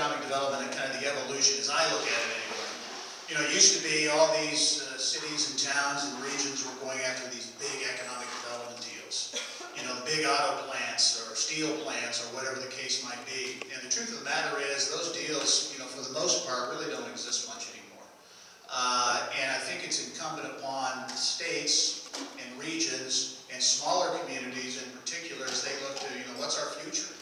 economic development and kind of the evolution, as I look at it anyway. You know, it used to be all these cities and towns and regions were going after these big economic development deals. You know, the big auto plants or steel plants or whatever the case might be. And the truth of the matter is those deals, you know, for the most part really don't exist much anymore. And I think it's incumbent upon states and regions and smaller communities in particular as they look to, you know, what's our future?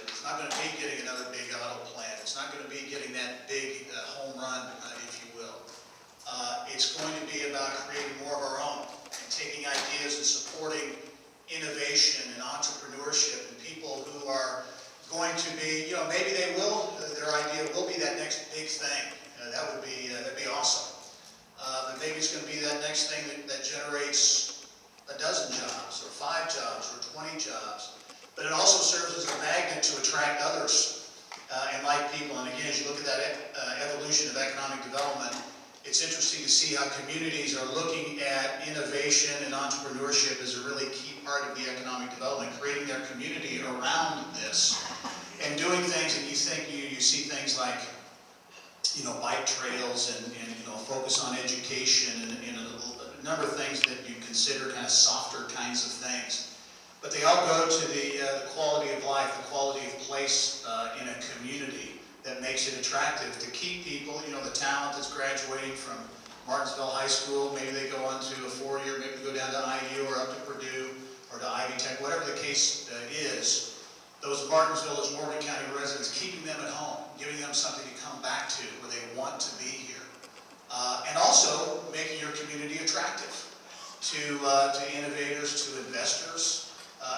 It's not going to be getting another big auto plant. It's not going to be getting that big home run, if you will. It's going to be about creating more of our own and taking ideas and supporting innovation and entrepreneurship and people who are going to be, you know, maybe they will, their idea will be that next big thing. That'd be awesome. But maybe it's going to be that next thing that generates a dozen jobs or 5 jobs or 20 jobs. But it also serves as a magnet to attract others and like people. And again, as you look at that evolution of economic development, it's interesting to see how communities are looking at innovation and entrepreneurship as a really key part of the economic development, creating their community around this and doing things. And you think you see things like, you know, bike trails and you know, focus on education and a number of things that you consider kind of softer kinds of things. But they all go to the quality of life, the quality of place in a community that makes it attractive to keep people, you know, the talent that's graduating from Martinsville High School, maybe they go on to a 4-year, maybe they go down to IU or up to Purdue or to Ivy Tech, whatever the case is, those Martinsville, those Morgan County residents, keeping them at home, giving them something to come back to where they want to be here. And also making your community attractive to innovators, to investors,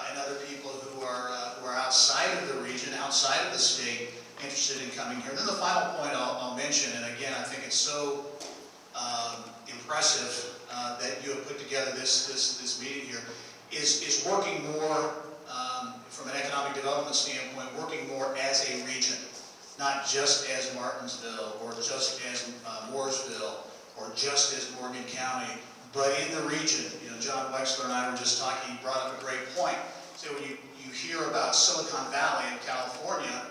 and other people who are outside of the region, outside of the state, interested in coming here. Then the final point I'll mention, and again, I think it's so impressive that you have put together this meeting here, is working more from an economic development standpoint, working more as a region, not just as Martinsville or just as Mooresville or just as Morgan County, but in the region. You know, John Wexler and I were just talking, he brought up a great point. So when you hear about Silicon Valley in California,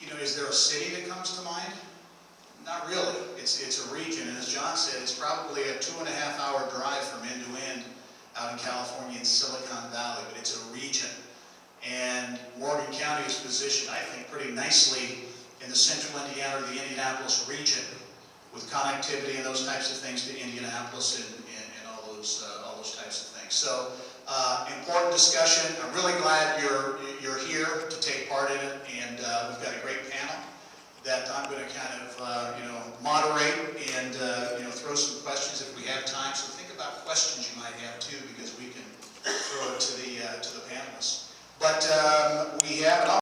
you know, is there a city that comes to mind? Not really. It's a region, and as John said, it's probably a 2.5-hour drive from end to end out in California in Silicon Valley, but it's a region. And Morgan County is positioned, I think, pretty nicely in the central Indiana or the Indianapolis region, with connectivity and those types of things to Indianapolis and all those types of things. So, important discussion. I'm really glad you're here to take part in it, and we've got a great panel that I'm going to kind of you know, moderate and you know, throw some